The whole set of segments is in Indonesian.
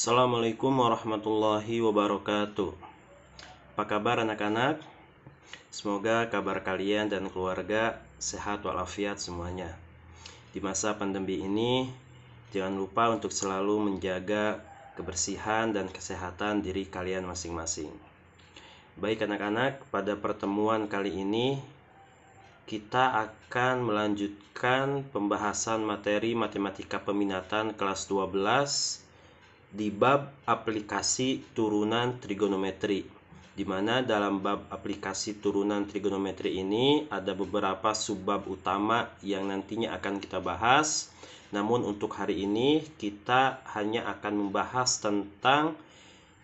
Assalamualaikum warahmatullahi wabarakatuh. Apa kabar anak-anak? Semoga kabar kalian dan keluarga sehat walafiat semuanya. Di masa pandemi ini, jangan lupa untuk selalu menjaga kebersihan dan kesehatan diri kalian masing-masing. Baik anak-anak, pada pertemuan kali ini kita akan melanjutkan pembahasan materi matematika peminatan kelas 12 di bab aplikasi turunan trigonometri, di mana dalam bab aplikasi turunan trigonometri ini ada beberapa subbab utama yang nantinya akan kita bahas. Namun untuk hari ini kita hanya akan membahas tentang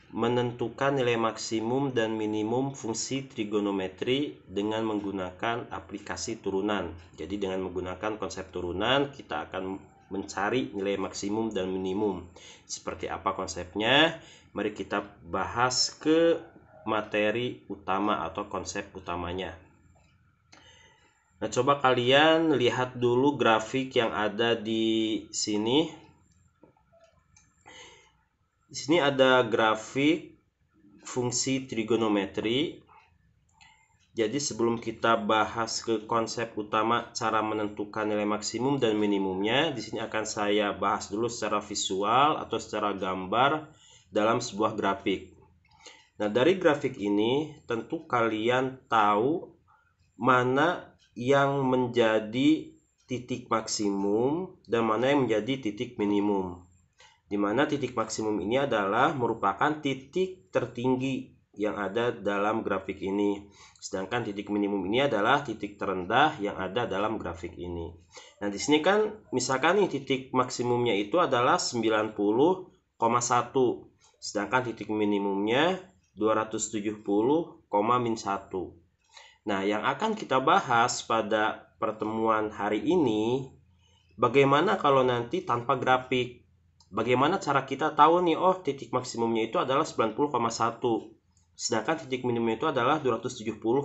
menentukan nilai maksimum dan minimum fungsi trigonometri dengan menggunakan aplikasi turunan. Jadi dengan menggunakan konsep turunan kita akan mencari nilai maksimum dan minimum. Seperti apa konsepnya? Mari kita bahas ke materi utama atau konsep utamanya. Nah, coba kalian lihat dulu grafik yang ada di sini. Di sini ada grafik fungsi trigonometri. Jadi sebelum kita bahas ke konsep utama cara menentukan nilai maksimum dan minimumnya, di sini akan saya bahas dulu secara visual atau secara gambar dalam sebuah grafik. Nah, dari grafik ini tentu kalian tahu mana yang menjadi titik maksimum dan mana yang menjadi titik minimum. Di mana titik maksimum ini adalah merupakan titik tertinggi yang ada dalam grafik ini. Sedangkan titik minimum ini adalah titik terendah yang ada dalam grafik ini. Nah, di sini kan misalkan nih titik maksimumnya itu adalah 90,1. Sedangkan titik minimumnya 270,-1. Nah, yang akan kita bahas pada pertemuan hari ini, bagaimana kalau nanti tanpa grafik? Bagaimana cara kita tahu nih, oh titik maksimumnya itu adalah 90,1. Sedangkan titik minimumnya itu adalah 270,-1.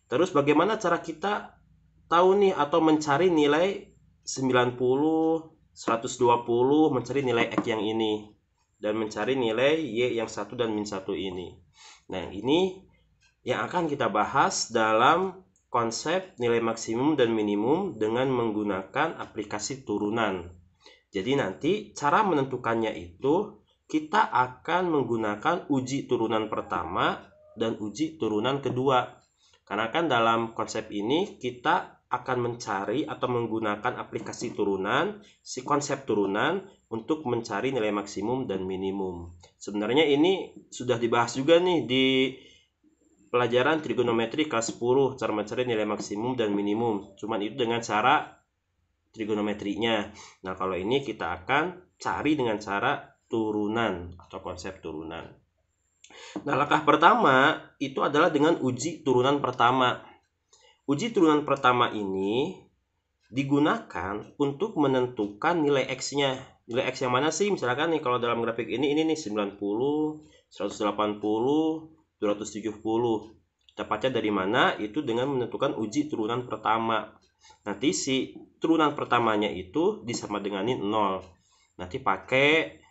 Terus bagaimana cara kita tahu nih atau mencari nilai 90, 120, mencari nilai X yang ini. Dan mencari nilai Y yang 1 dan min 1 ini. Nah, ini yang akan kita bahas dalam konsep nilai maksimum dan minimum dengan menggunakan aplikasi turunan. Jadi nanti cara menentukannya itu kita akan menggunakan uji turunan pertama dan uji turunan kedua. Karena kan dalam konsep ini kita akan mencari atau menggunakan aplikasi turunan, si konsep turunan untuk mencari nilai maksimum dan minimum. Sebenarnya ini sudah dibahas juga nih di pelajaran trigonometri kelas 10, cara mencari nilai maksimum dan minimum. Cuman itu dengan cara trigonometrinya. Nah, kalau ini kita akan cari dengan cara turunan atau konsep turunan. Nah, langkah pertama itu adalah dengan uji turunan pertama. Uji turunan pertama ini digunakan untuk menentukan nilai X-nya. Nilai X yang mana sih? Misalkan nih kalau dalam grafik ini nih 90, 180, 270. Tepatnya dari mana? Itu dengan menentukan uji turunan pertama. Nanti si turunan pertamanya itu disama denganin 0. Nanti pakai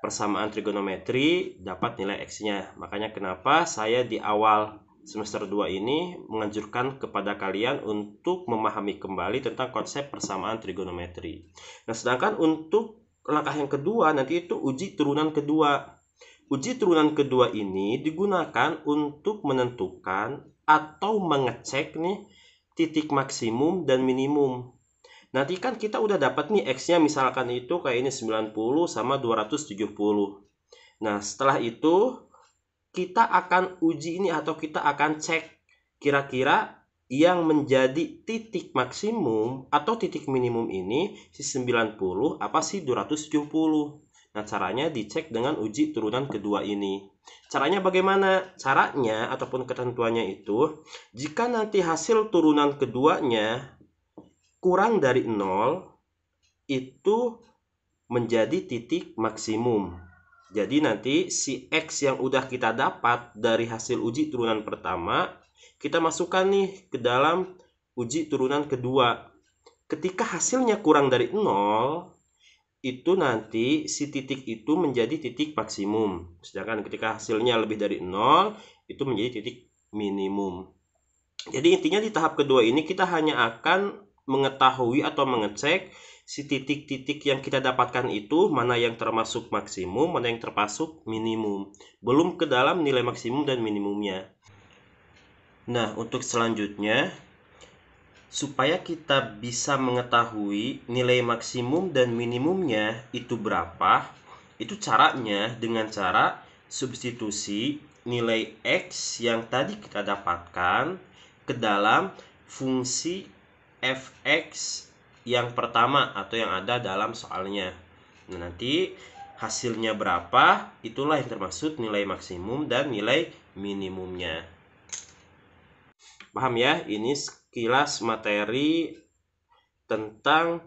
persamaan trigonometri dapat nilai X-nya. Makanya kenapa saya di awal semester 2 ini menganjurkan kepada kalian untuk memahami kembali tentang konsep persamaan trigonometri. Nah, sedangkan untuk langkah yang kedua nanti itu uji turunan kedua. Uji turunan kedua ini digunakan untuk menentukan atau mengecek nih titik maksimum dan minimum. Nanti kan kita udah dapat nih X-nya misalkan itu kayak ini 90 sama 270. Nah, setelah itu kita akan uji ini atau kita akan cek kira-kira yang menjadi titik maksimum atau titik minimum ini si 90 apa sih 270. Nah, caranya dicek dengan uji turunan kedua ini. Caranya bagaimana? Caranya ataupun ketentuannya itu, jika nanti hasil turunan keduanya kurang dari 0, itu menjadi titik maksimum. Jadi nanti si X yang udah kita dapat dari hasil uji turunan pertama, kita masukkan nih ke dalam uji turunan kedua. Ketika hasilnya kurang dari 0, itu nanti si titik itu menjadi titik maksimum. Sedangkan ketika hasilnya lebih dari 0, itu menjadi titik minimum. Jadi intinya di tahap kedua ini kita hanya akan mengetahui atau mengecek si titik-titik yang kita dapatkan itu mana yang termasuk maksimum, mana yang termasuk minimum. Belum ke dalam nilai maksimum dan minimumnya. Nah, untuk selanjutnya, supaya kita bisa mengetahui nilai maksimum dan minimumnya itu berapa, itu caranya dengan cara substitusi nilai X yang tadi kita dapatkan ke dalam fungsi fx yang pertama atau yang ada dalam soalnya. Nah, nanti hasilnya berapa, itulah yang termasuk nilai maksimum dan nilai minimumnya. Paham ya? Ini sekilas materi tentang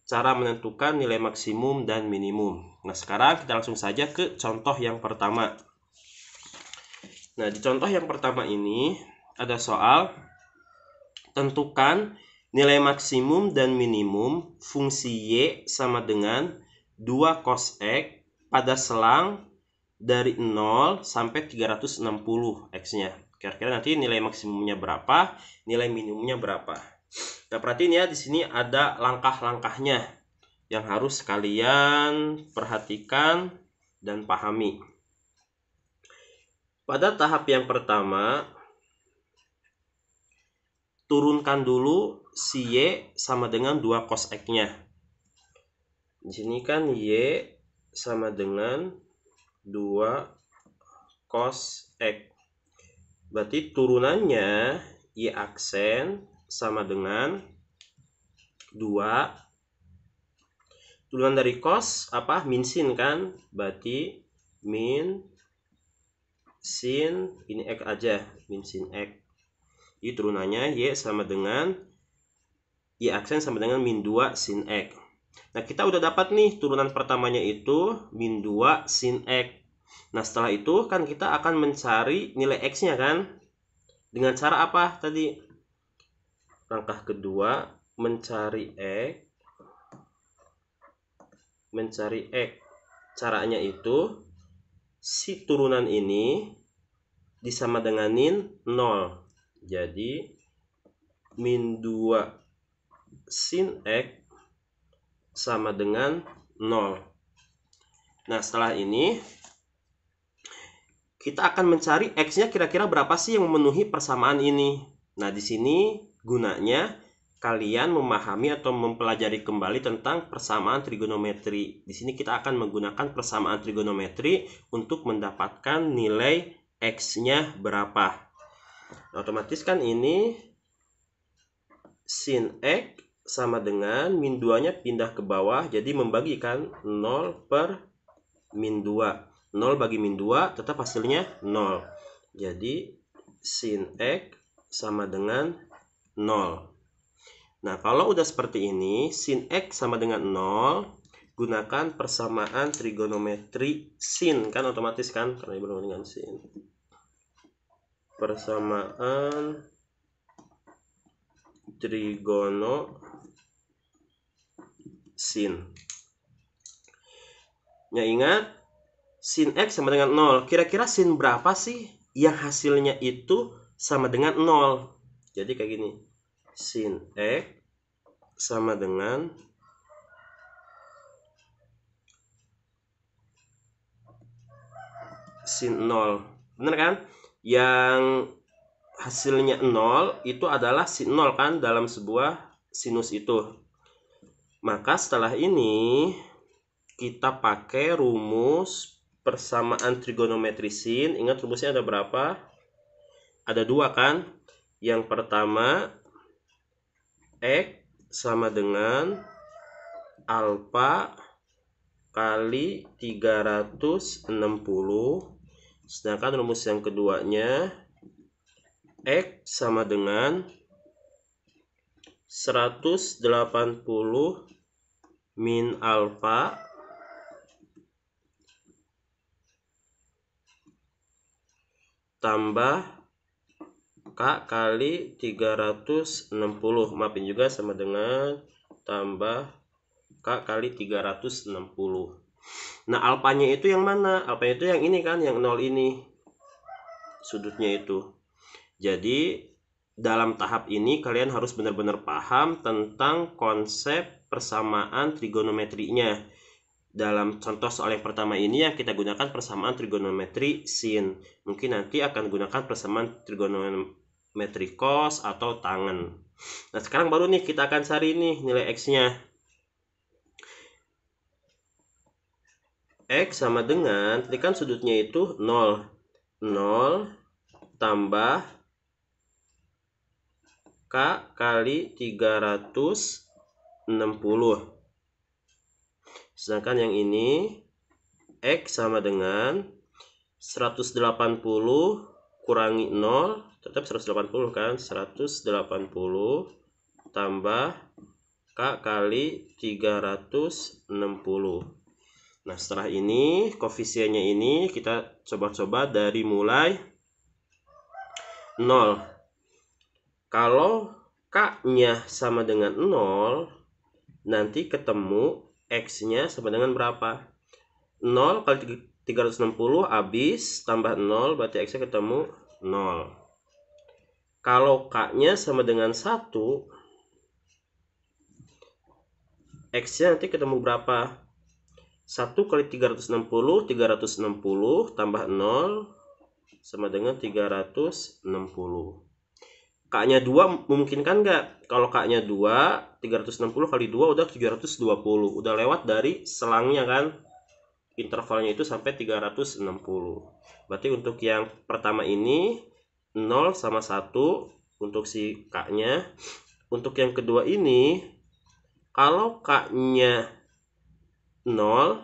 cara menentukan nilai maksimum dan minimum. Nah, sekarang kita langsung saja ke contoh yang pertama. Nah, di contoh yang pertama ini ada soal tentukan nilai maksimum dan minimum fungsi Y sama dengan 2 cos X pada selang dari 0 sampai 360 X-nya. Kira-kira nanti nilai maksimumnya berapa, nilai minimumnya berapa. Nah, perhatiin ya, di sini ada langkah-langkahnya yang harus kalian perhatikan dan pahami. Pada tahap yang pertama, turunkan dulu si Y sama dengan 2 cos X-nya. Di sini kan Y sama dengan 2 cos X. Berarti turunannya Y aksen sama dengan 2. Turunan dari cos apa? Min sin kan? Berarti min sin, ini X aja, min sin X. Jadi turunannya Y sama dengan Y aksen sama dengan min 2 sin X. Nah, kita udah dapat nih turunan pertamanya itu min 2 sin X. Nah, setelah itu kan kita akan mencari nilai X-nya kan? Dengan cara apa tadi? Langkah kedua, mencari X. Mencari X. Caranya itu, si turunan ini disama denganin 0. Jadi, min 2 sin X sama dengan 0. Nah, setelah ini kita akan mencari X-nya kira-kira berapa sih yang memenuhi persamaan ini. Nah, di sini gunanya kalian memahami atau mempelajari kembali tentang persamaan trigonometri. Di sini kita akan menggunakan persamaan trigonometri untuk mendapatkan nilai X-nya berapa. Nah, otomatis kan ini sin X sama dengan min 2-nya pindah ke bawah, jadi membagikan 0 per min 2. 0 bagi min 2 tetap hasilnya 0. Jadi sin X sama dengan 0. Nah, kalau udah seperti ini, sin X sama dengan 0, gunakan persamaan trigonometri sin, kan otomatis kan, karena berhubungan dengan sin. Persamaan trigono sin. Ya, ingat, sin X sama dengan 0. Kira-kira sin berapa sih yang hasilnya itu sama dengan 0? Jadi kayak gini. Sin X sama dengan sin 0. Bener kan? Yang hasilnya 0 itu adalah sin 0 kan dalam sebuah sinus itu. Maka setelah ini kita pakai rumus persamaan trigonometri sin. Ingat rumusnya ada berapa? Ada 2 kan? Yang pertama, X sama dengan alfa kali 360. Sedangkan rumus yang keduanya, X sama dengan 180 min alfa tambah K kali 360. Maafin juga, sama dengan tambah K K kali 360. Nah, alfanya itu yang mana? Alfanya itu yang ini kan, yang 0 ini. Sudutnya itu. Jadi, dalam tahap ini kalian harus benar-benar paham tentang konsep persamaan trigonometrinya. Dalam contoh soal yang pertama ini yang kita gunakan persamaan trigonometri sin. Mungkin nanti akan gunakan persamaan trigonometri cos atau tangen. Nah, sekarang baru nih kita akan cari nih nilai X-nya. X sama dengan, tadi kan sudutnya itu 0. 0 tambah K kali 360. Sedangkan yang ini X sama dengan 180 kurangi 0, tetap 180 kan, 180 tambah K kali 360. Nah, setelah ini koefisiennya ini kita coba-coba dari mulai 0. Kalau K-nya sama dengan 0, nanti ketemu X-nya sama dengan berapa? 0 kali 360 habis, tambah 0, berarti X-nya ketemu 0. Kalau K-nya sama dengan 1, X-nya nanti ketemu berapa? 1 kali 360 tambah 0 sama dengan 360. K-nya 2 memungkinkan nggak? Kalau K-nya 2, 360 kali 2 udah 720. Udah lewat dari selangnya kan? Intervalnya itu sampai 360. Berarti untuk yang pertama ini 0 sama 1 untuk si K-nya. Untuk yang kedua ini, kalau K-nya 0,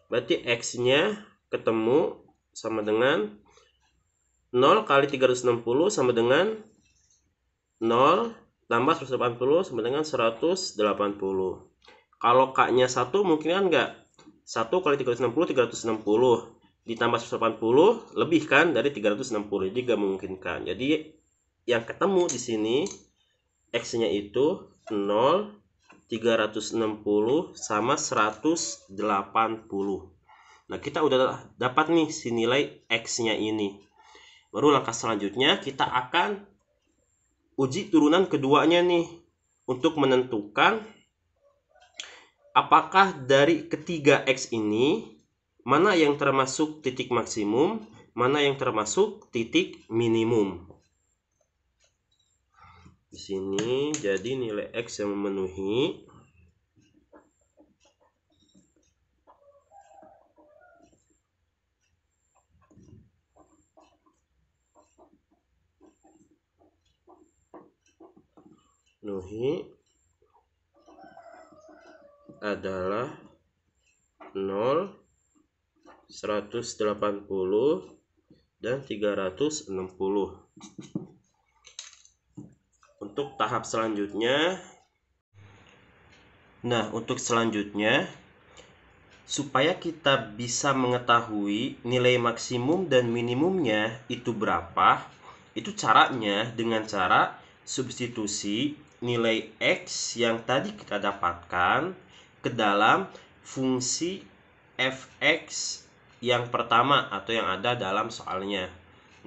berarti X-nya ketemu sama dengan 0 kali 360 sama dengan 0 tambah 180 sama dengan 180. Kalau K-nya 1 mungkin kan enggak? 1 kali 360 ditambah 180 lebih kan dari 360. Jadi enggak memungkinkan. Jadi yang ketemu di sini X-nya itu 0, 360 sama 180. Nah, kita udah dapat nih si nilai X-nya ini. Baru langkah selanjutnya kita akan uji turunan keduanya nih untuk menentukan apakah dari ketiga X ini mana yang termasuk titik maksimum, mana yang termasuk titik minimum. Di sini jadi nilai X yang memenuhi adalah 0, 180 dan 360. Untuk tahap selanjutnya, supaya kita bisa mengetahui nilai maksimum dan minimumnya itu berapa, itu caranya dengan cara substitusi nilai X yang tadi kita dapatkan ke dalam fungsi fx yang pertama atau yang ada dalam soalnya.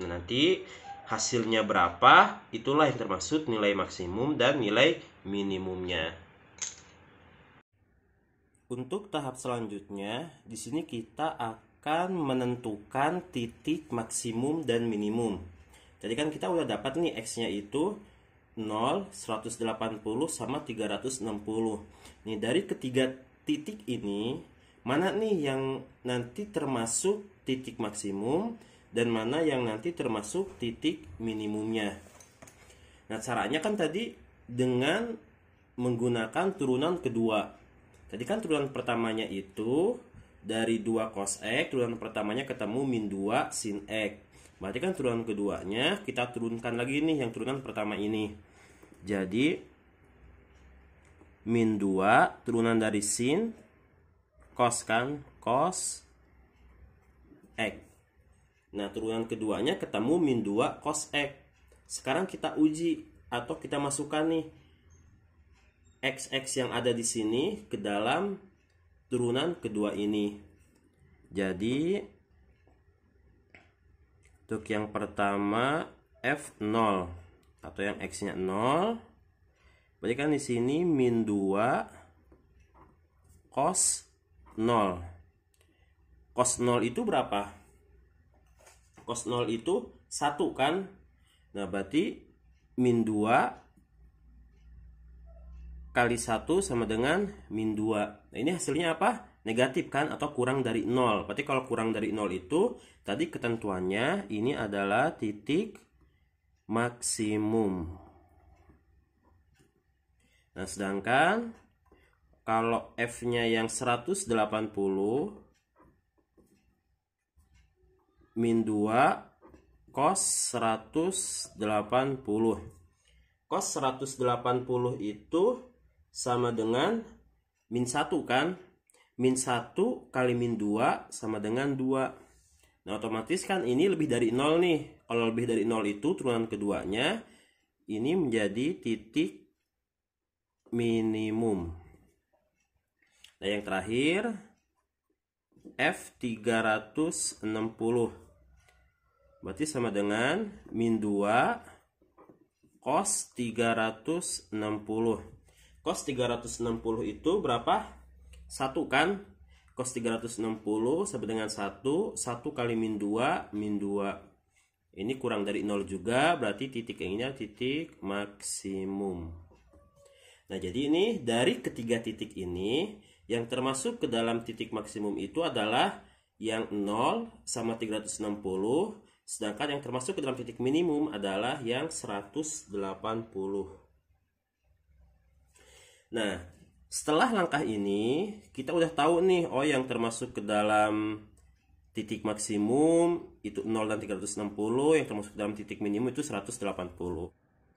Nah, nanti hasilnya berapa, itulah yang termasuk nilai maksimum dan nilai minimumnya. Untuk tahap selanjutnya, di sini kita akan menentukan titik maksimum dan minimum. Jadi kan kita udah dapat nih X-nya itu 0, 180 sama 360. Nih, dari ketiga titik ini, mana nih yang nanti termasuk titik maksimum dan mana yang nanti termasuk titik minimumnya. Nah, caranya kan tadi dengan menggunakan turunan kedua. Tadi kan turunan pertamanya itu dari 2 cos X, turunan pertamanya ketemu min 2 sin X. Berarti kan turunan keduanya kita turunkan lagi nih yang turunan pertama ini. Jadi min 2 turunan dari sin cos kan, cos X. Nah, turunan keduanya ketemu min 2 cos X. Sekarang kita uji atau kita masukkan nih XX yang ada di sini ke dalam turunan kedua ini. Jadi untuk yang pertama F0 atau yang X-nya 0. Berarti kan di sini min 2 cos 0. Cos 0 itu berapa? Cos 0 itu 1 kan? Nah, berarti min 2 kali 1 sama dengan min 2. Nah, ini hasilnya apa? Negatif kan? Atau kurang dari 0. Berarti kalau kurang dari 0 itu, tadi ketentuannya ini adalah titik maksimum. Nah, sedangkan kalau F-nya yang 180 min 2 cos 180. Cos 180 itu sama dengan min 1 kan? Min 1 kali min 2 sama dengan 2. Nah, otomatis kan ini lebih dari 0 nih. Kalau lebih dari 0 itu turunan keduanya ini menjadi titik minimum. Nah, yang terakhir F360. Berarti sama dengan min 2 cos 360. Cos 360 itu berapa? 1 kan? Cos 360 sama dengan 1. 1 kali min 2, min 2. Ini kurang dari 0 juga, berarti titik yang ini titik maksimum. Nah, jadi ini dari ketiga titik ini, yang termasuk ke dalam titik maksimum itu adalah yang 0 sama 360. Sedangkan yang termasuk ke dalam titik minimum adalah yang 180. Nah, setelah langkah ini, kita udah tahu nih, oh yang termasuk ke dalam titik maksimum itu 0 dan 360, yang termasuk ke dalam titik minimum itu 180.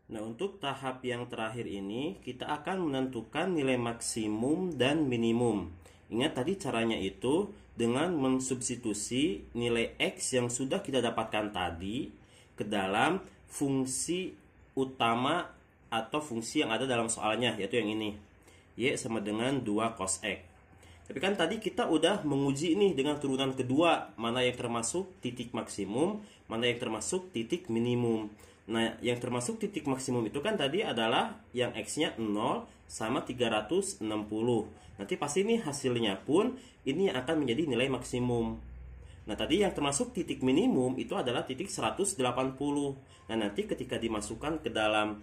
Nah, untuk tahap yang terakhir ini, kita akan menentukan nilai maksimum dan minimum. Ingat tadi caranya itu dengan mensubstitusi nilai X yang sudah kita dapatkan tadi ke dalam fungsi utama atau fungsi yang ada dalam soalnya, yaitu yang ini. Y sama dengan 2 cos X. Tapi kan tadi kita udah menguji nih dengan turunan kedua, mana yang termasuk titik maksimum, mana yang termasuk titik minimum. Nah, yang termasuk titik maksimum itu kan tadi adalah yang X-nya 0 sama 360. Nanti pasti nih hasilnya pun ini akan menjadi nilai maksimum. Nah, tadi yang termasuk titik minimum itu adalah titik 180. Nah, nanti ketika dimasukkan ke dalam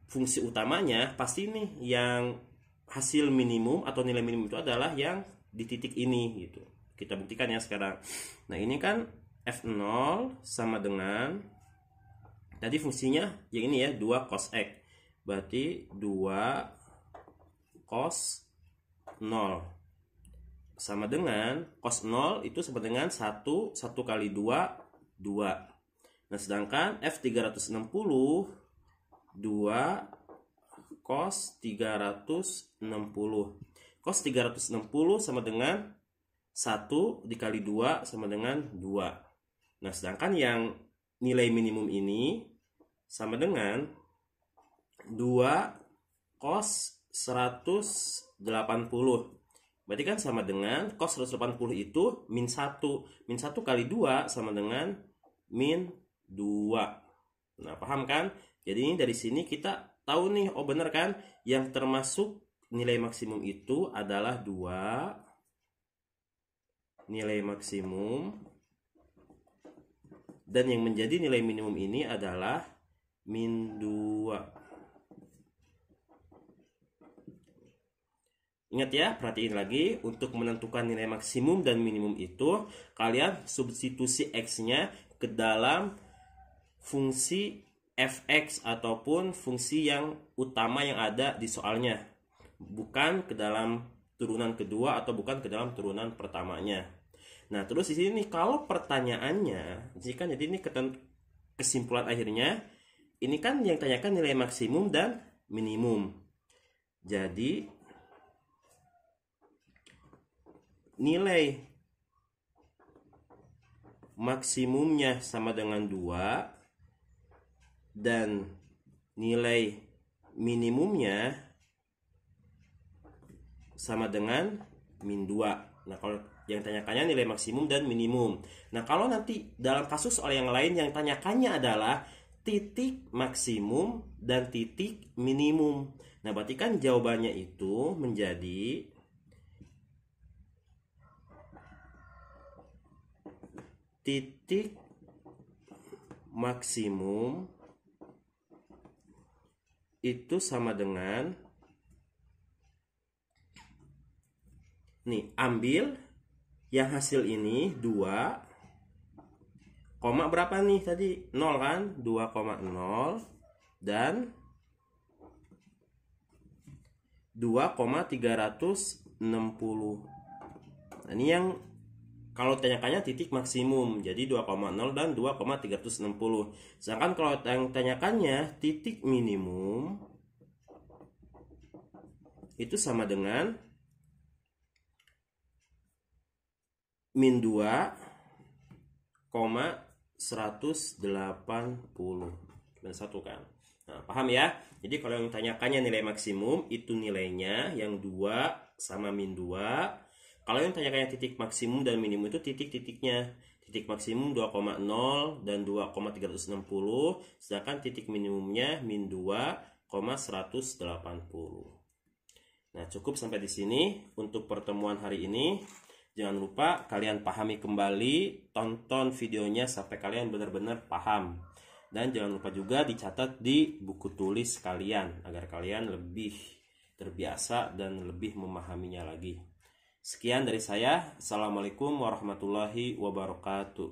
fungsi utamanya, pasti nih yang hasil minimum atau nilai minimum itu adalah yang di titik ini gitu. Kita buktikan ya sekarang. Nah, ini kan F0 sama dengan tadi fungsinya yang ini ya, 2 cos X. Berarti 2 cos 0 sama dengan cos 0 itu sama dengan 1 kali 2 2. Nah, sedangkan F360 2 cos 360. Cos 360 sama dengan 1 dikali 2 sama dengan 2. Nah, sedangkan yang nilai minimum ini sama dengan 2 cos 180. Berarti kan sama dengan cos 180 itu min 1. Min 1 kali 2 sama dengan min 2. Nah, paham kan? Jadi ini dari sini kita tahu nih, oh bener kan? Yang termasuk nilai maksimum itu adalah 2 nilai maksimum. Dan yang menjadi nilai minimum ini adalah min 2. Ingat ya, perhatiin lagi, untuk menentukan nilai maksimum dan minimum itu, kalian substitusi X-nya ke dalam fungsi fx ataupun fungsi yang utama yang ada di soalnya, bukan ke dalam turunan kedua atau bukan ke dalam turunan pertamanya. Nah, terus di sini nih, kalau pertanyaannya, jika jadi ini kesimpulan akhirnya, ini kan yang tanyakan nilai maksimum dan minimum. Jadi nilai maksimumnya sama dengan 2 dan nilai minimumnya sama dengan min 2. Nah, kalau yang tanyakannya nilai maksimum dan minimum. Nah, kalau nanti dalam kasus soal yang lain yang tanyakannya adalah titik maksimum dan titik minimum. Nah, berarti kan jawabannya itu menjadi titik maksimum itu sama dengan, nih, ambil yang hasil ini 2, koma berapa nih tadi? 0 kan? 2,0 dan 2,360. Nah, ini yang kalau tanyakannya titik maksimum, jadi 2,0 dan 2,360. Sedangkan kalau yang tanyakannya titik minimum itu sama dengan min 2,180. Dan 1 kan. Nah, paham ya? Jadi kalau yang tanyakannya nilai maksimum itu nilainya yang 2 sama min 2. Kalau yang tanyakannya titik maksimum dan minimum itu titik-titiknya. Titik maksimum 2,0 dan 2,360, sedangkan titik minimumnya min 2,180. Nah, cukup sampai di sini untuk pertemuan hari ini. Jangan lupa kalian pahami kembali, tonton videonya sampai kalian benar-benar paham. Dan jangan lupa juga dicatat di buku tulis kalian agar kalian lebih terbiasa dan lebih memahaminya lagi. Sekian dari saya. Assalamualaikum warahmatullahi wabarakatuh.